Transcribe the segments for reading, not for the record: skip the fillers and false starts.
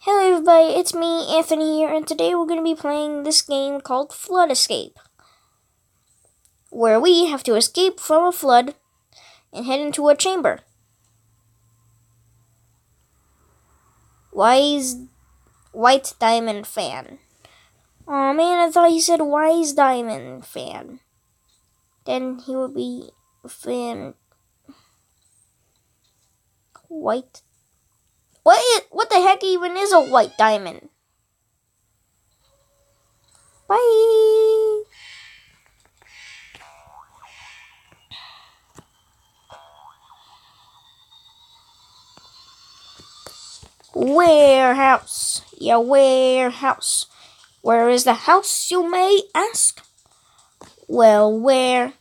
Hello everybody, it's me, Anthony here, and today we're going to be playing this game called Flood Escape, where we have to escape from a flood and head into a chamber. Wise White Diamond Fan. Oh man, I thought he said Wise Diamond Fan. Then he would be fan white. What the heck even is a white diamond? Bye! Warehouse. Yeah, warehouse. Where is the house, you may ask? Well, where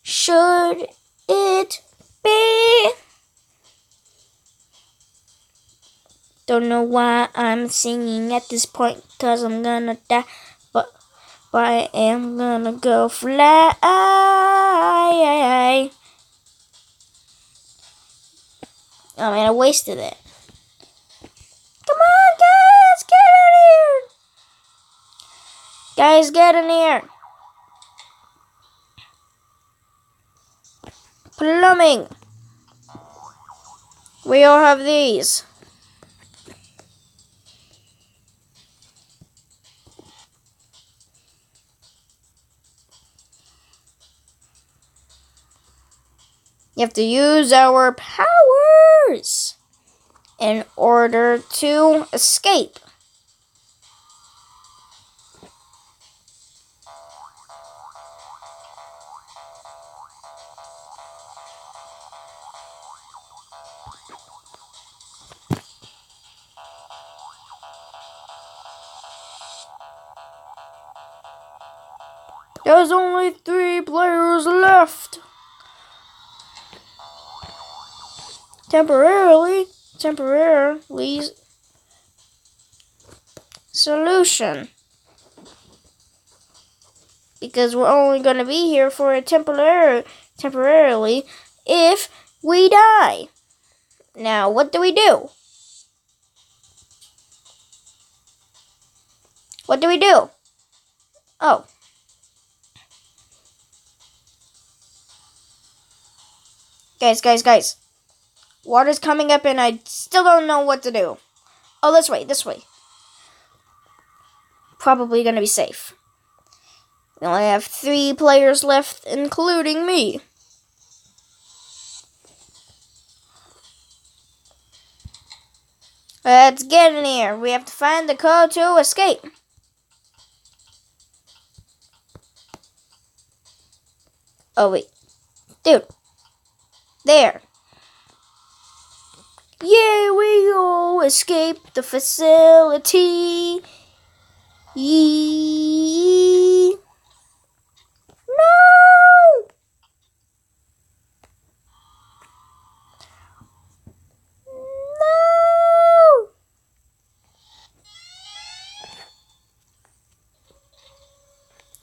should it be? Don't know why I'm singing at this point, cause I'm gonna die. But I am gonna go fly. Oh man, I wasted it. Come on, guys, get in here! Guys, get in here! Plumbing. We all have these. You have to use our powers in order to escape. There's only 3 players left. Temporarily solution. Because we're only going to be here for a temporarily if we die. Now, what do we do? What do we do? Oh. Guys. Water's coming up and I still don't know what to do. Oh, this way. Probably gonna be safe. We only have 3 players left, including me. Let's get in here. We have to find the code to escape. Oh, wait. Dude. There. Yeah, we all escaped the facility. No! No!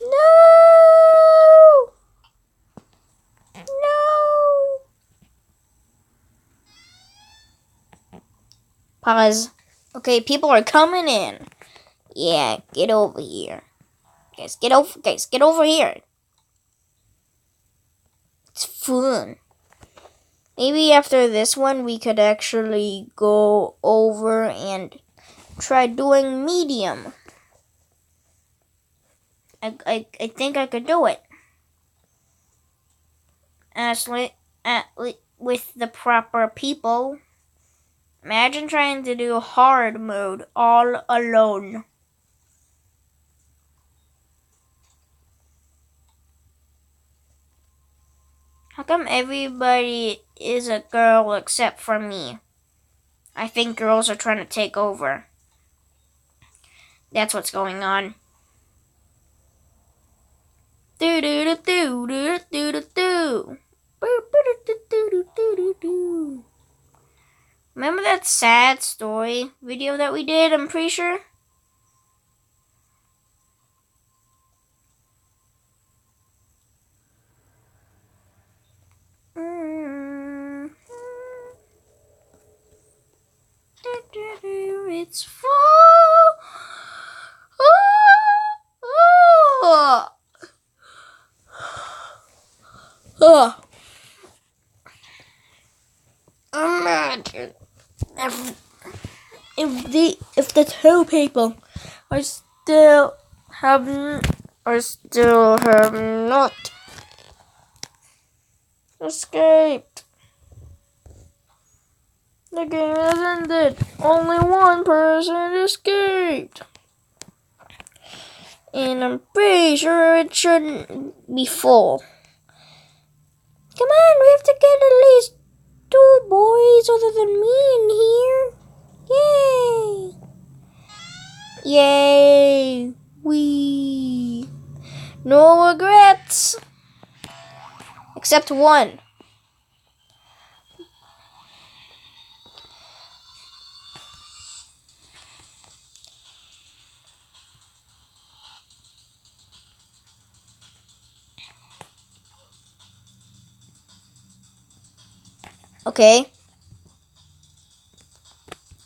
No! No! Pause. Okay, people are coming in. Yeah, get over here. Guys, get over here. It's fun. Maybe after this one, we could actually go over and try doing medium. I think I could do it. Honestly, with the proper people. Imagine trying to do hard mode all alone. How come everybody is a girl except for me? I think girls are trying to take over. That's what's going on. Do do do do do do do do. Remember that sad story video that we did? I'm pretty sure. It's fun. imagine if the two people are still have not escaped. The game has ended. Only one person escaped. And I'm pretty sure it shouldn't be full. Come on, we have to get at least 2 boys other than me in here. Yay! Yay! We no regrets. Except one. Okay.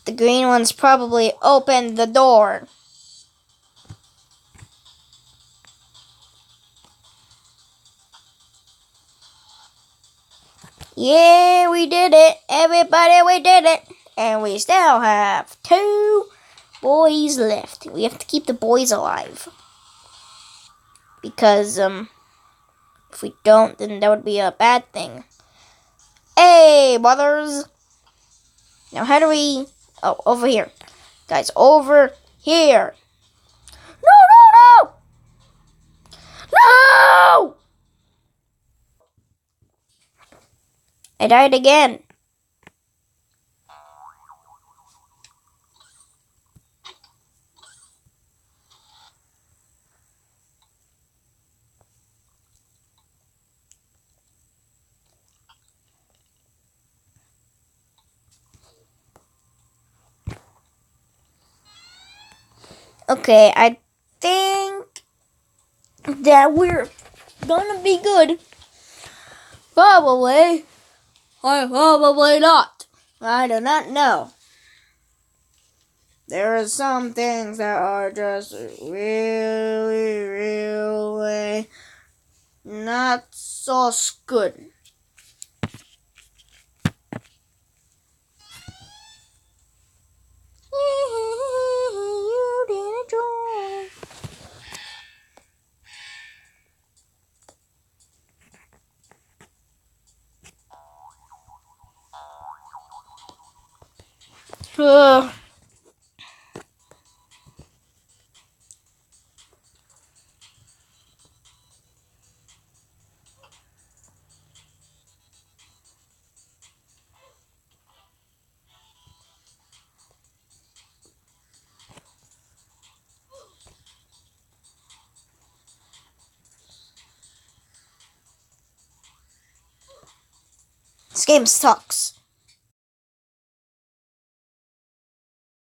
The green one's probably opened the door. Yeah, we did it. Everybody, we did it. And we still have 2 boys left. We have to keep the boys alive. Because, if we don't, then that would be a bad thing. Hey, brothers. Now, how do we... Oh, over here. Guys, over here. No, no, no! No! I died again. Okay, I think that we're gonna be good. Probably. Or probably not. I do not know. There are some things that are just really not so good. You didn't join. This game sucks.